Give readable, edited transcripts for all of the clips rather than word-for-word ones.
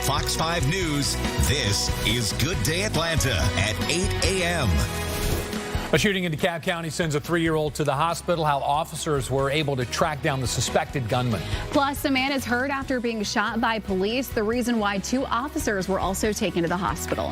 Fox 5 News, this is Good Day Atlanta at 8 a.m. A shooting in DeKalb County sends a 3-year-old to the hospital. How officers were able to track down the suspected gunman. Plus, a man is hurt after being shot by police. The reason why 2 officers were also taken to the hospital.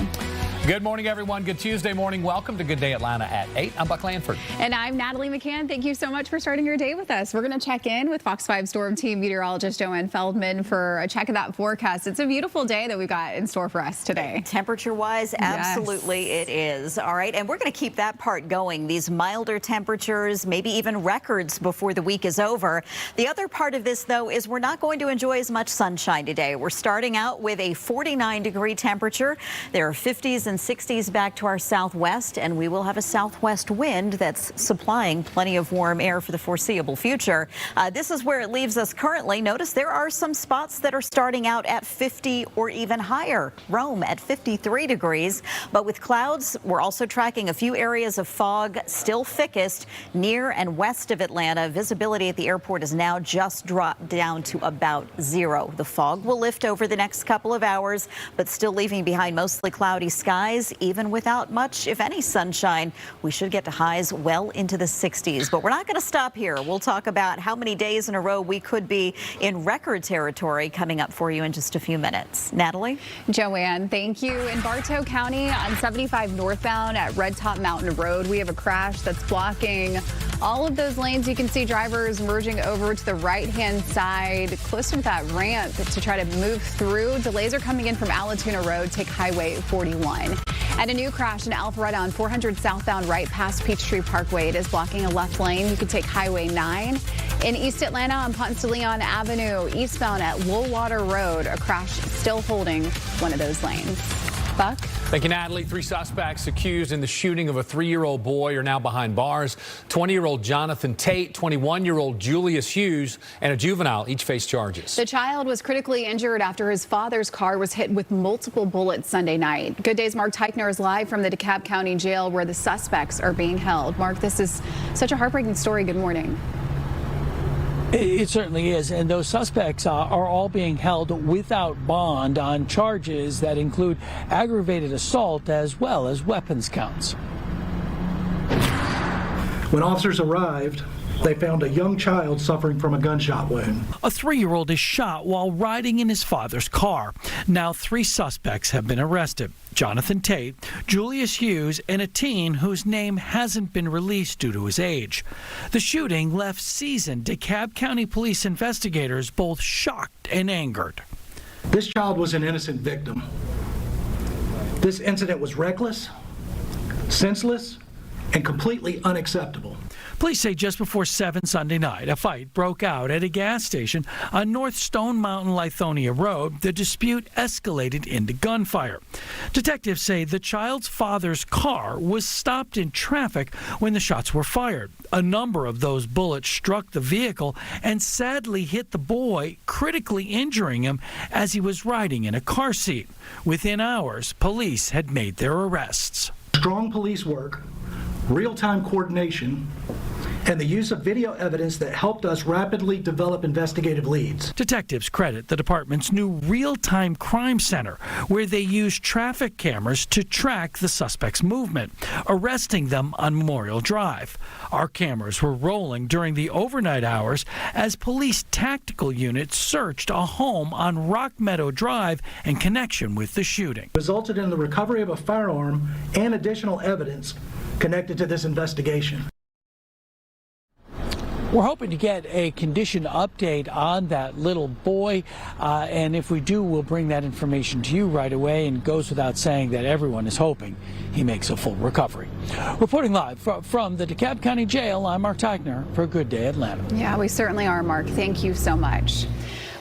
Good morning, everyone. Good Tuesday morning. Welcome to Good Day Atlanta at 8. I'm Buck Lanford. And I'm Natalie McCann. Thank you so much for starting your day with us. We're going to check in with Fox 5 Storm Team meteorologist Joanne Feldman for a check of that forecast. It's a beautiful day that we've got in store for us today. Temperature-wise, absolutely Yes. it is. All right, and we're going to keep that part going. These milder temperatures, maybe even records before the week is over. The other part of this, though, is we're not going to enjoy as much sunshine today. We're starting out with a 49-degree temperature. There are 50s and 60s back to our southwest, and we will have a southwest wind that's supplying plenty of warm air for the foreseeable future. This is where it leaves us currently. Notice there are some spots that are starting out at 50 or even higher. Rome at 53 degrees, but with clouds, we're also tracking a few areas of fog, still thickest near and west of Atlanta. Visibility at the airport is now just dropped down to about 0. The fog will lift over the next couple of hours, but still leaving behind mostly cloudy skies. Even without much, if any, sunshine, we should get to highs well into the 60s. But we're not going to stop here. We'll talk about how many days in a row we could be in record territory coming up for you in just a few minutes. Natalie? Joanne, thank you. In Bartow County on 75 northbound at Red Top Mountain Road, we have a crash that's blocking all of those lanes. You can see drivers merging over to the right-hand side, closer to that ramp to try to move through. Delays are coming in from Allatoona Road. Take Highway 41. And a new crash in Alpharetta on 400 southbound right past Peachtree Parkway. It is blocking a left lane. You could take Highway 9. In East Atlanta on Ponce de Leon Avenue, eastbound at Lowwater Road, a crash still holding one of those lanes. Buck? Thank you, Natalie. 3 suspects accused in the shooting of a 3-year-old boy are now behind bars. 20-year-old Jonathan Tate, 21-year-old Julius Hughes, and a juvenile each face charges. The child was critically injured after his father's car was hit with multiple bullets Sunday night. Good Day's Mark Teichner is live from the DeKalb County Jail where the suspects are being held. Mark, this is such a heartbreaking story. Good morning. It certainly is, and those suspects are all being held without bond on charges that include aggravated assault as well as weapons counts. When officers arrived, they found a young child suffering from a gunshot wound. A 3-year-old is shot while riding in his father's car. Now 3 suspects have been arrested. Jonathan Tate, Julius Hughes, and a teen whose name hasn't been released due to his age. The shooting left seasoned DeKalb County police investigators both shocked and angered. This child was an innocent victim. This incident was reckless, senseless, and completely unacceptable. Police say just before 7 Sunday night, a fight broke out at a gas station on North Stone Mountain Lithonia Road. The dispute escalated into gunfire. Detectives say the child's father's car was stopped in traffic when the shots were fired. A number of those bullets struck the vehicle and sadly hit the boy, critically injuring him as he was riding in a car seat. Within hours, police had made their arrests. Strong police work, real-time coordination, and the use of video evidence that helped us rapidly develop investigative leads. Detectives credit the department's new real-time crime center, where they used traffic cameras to track the suspect's movement, arresting them on Memorial Drive. Our cameras were rolling during the overnight hours as police tactical units searched a home on Rock Meadow Drive in connection with the shooting. Resulted in the recovery of a firearm and additional evidence connected to this investigation. We're hoping to get a condition update on that little boy, and if we do, we'll bring that information to you right away, and it goes without saying that everyone is hoping he makes a full recovery. Reporting live from the DeKalb County Jail, I'm Mark Teichner for Good Day Atlanta. Yeah, we certainly are, Mark. Thank you so much.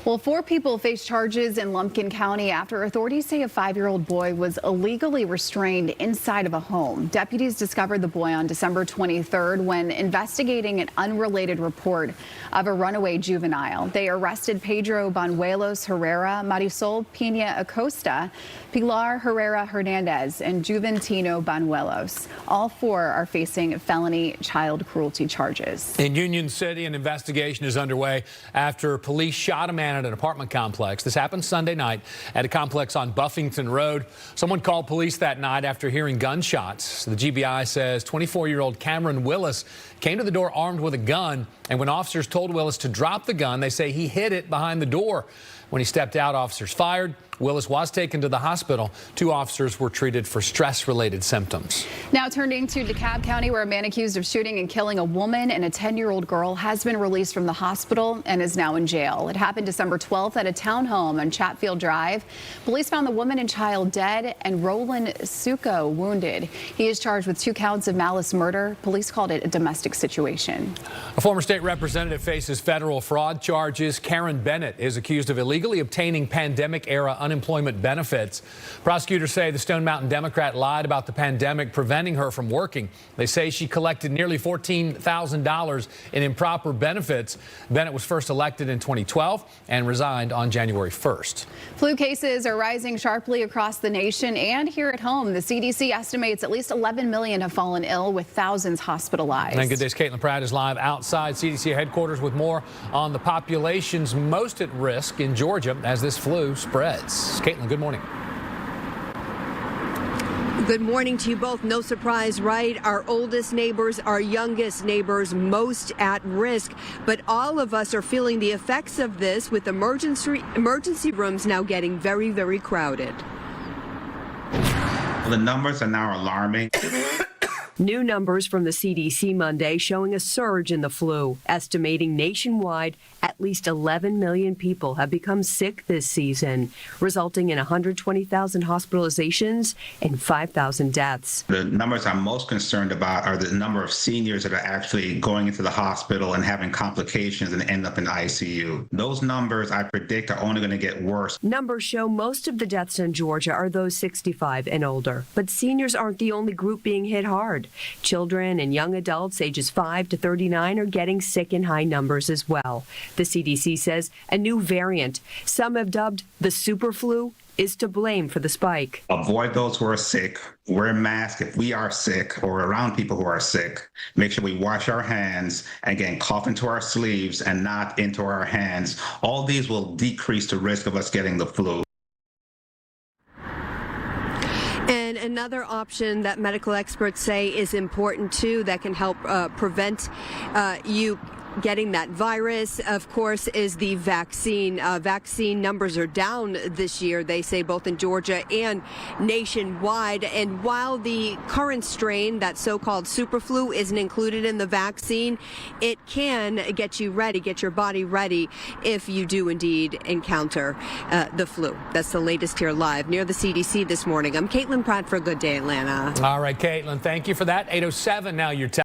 Well, 4 people face charges in Lumpkin County after authorities say a 5-year-old boy was illegally restrained inside of a home. Deputies discovered the boy on December 23rd when investigating an unrelated report of a runaway juvenile. They arrested Pedro Banuelos Herrera, Marisol Pina Acosta, Pilar Herrera Hernandez, and Juventino Banuelos. All 4 are facing felony child cruelty charges. In Union City, an investigation is underway after police shot a man began at an apartment complex. This happened Sunday night at a complex on Buffington Road. Someone called police that night after hearing gunshots. The GBI says 24-year-old Cameron Willis came to the door armed with a gun, and when officers told Willis to drop the gun, they say he hid it behind the door. When he stepped out, officers fired. Willis was taken to the hospital. 2 officers were treated for stress-related symptoms. Now turning to DeKalb County, where a man accused of shooting and killing a woman and a 10-year-old girl has been released from the hospital and is now in jail. It happened December 12th at a townhome on Chatfield Drive. Police found the woman and child dead and Roland Succo wounded. He is charged with 2 counts of malice murder. Police called it a domestic situation. A former state representative faces federal fraud charges. Karen Bennett is accused of illegally obtaining pandemic-era unemployment benefits. Prosecutors say the Stone Mountain Democrat lied about the pandemic preventing her from working. They say she collected nearly $14,000 in improper benefits. Bennett was first elected in 2012 and resigned on January 1st. Flu cases are rising sharply across the nation and here at home. The CDC estimates at least 11 million have fallen ill, with thousands hospitalized. And Good Day's Caitlin Pratt is live outside CDC headquarters with more on the populations most at risk in Georgia as this flu spreads. Caitlin, good morning. Good morning to you both. No surprise, right? Our oldest neighbors, our youngest neighbors, most at risk. But all of us are feeling the effects of this, with emergency rooms now getting very, very crowded. The numbers are now alarming. New numbers from the CDC Monday showing a surge in the flu, estimating nationwide at least 11 million people have become sick this season, resulting in 120,000 hospitalizations and 5,000 deaths. The numbers I'm most concerned about are the number of seniors that are actually going into the hospital and having complications and end up in the ICU. Those numbers, I predict, are only going to get worse. Numbers show most of the deaths in Georgia are those 65 and older, but seniors aren't the only group being hit hard. Children and young adults ages 5 to 39 are getting sick in high numbers as well. The CDC says a new variant, some have dubbed the super flu, is to blame for the spike. Avoid those who are sick. Wear a mask if we are sick or around people who are sick. Make sure we wash our hands. Again, cough into our sleeves and not into our hands. All these will decrease the risk of us getting the flu. And another option that medical experts say is important too, that can help prevent you getting that virus, of course, is the vaccine. Vaccine numbers are down this year, they say, both in Georgia and nationwide. And while the current strain, that so-called superflu, isn't included in the vaccine, it can get you ready, get your body ready if you do indeed encounter the flu. That's the latest here live near the CDC this morning. I'm Caitlin Pratt for Good Day Atlanta. All right, Caitlin, thank you for that. 8:07 now, your time.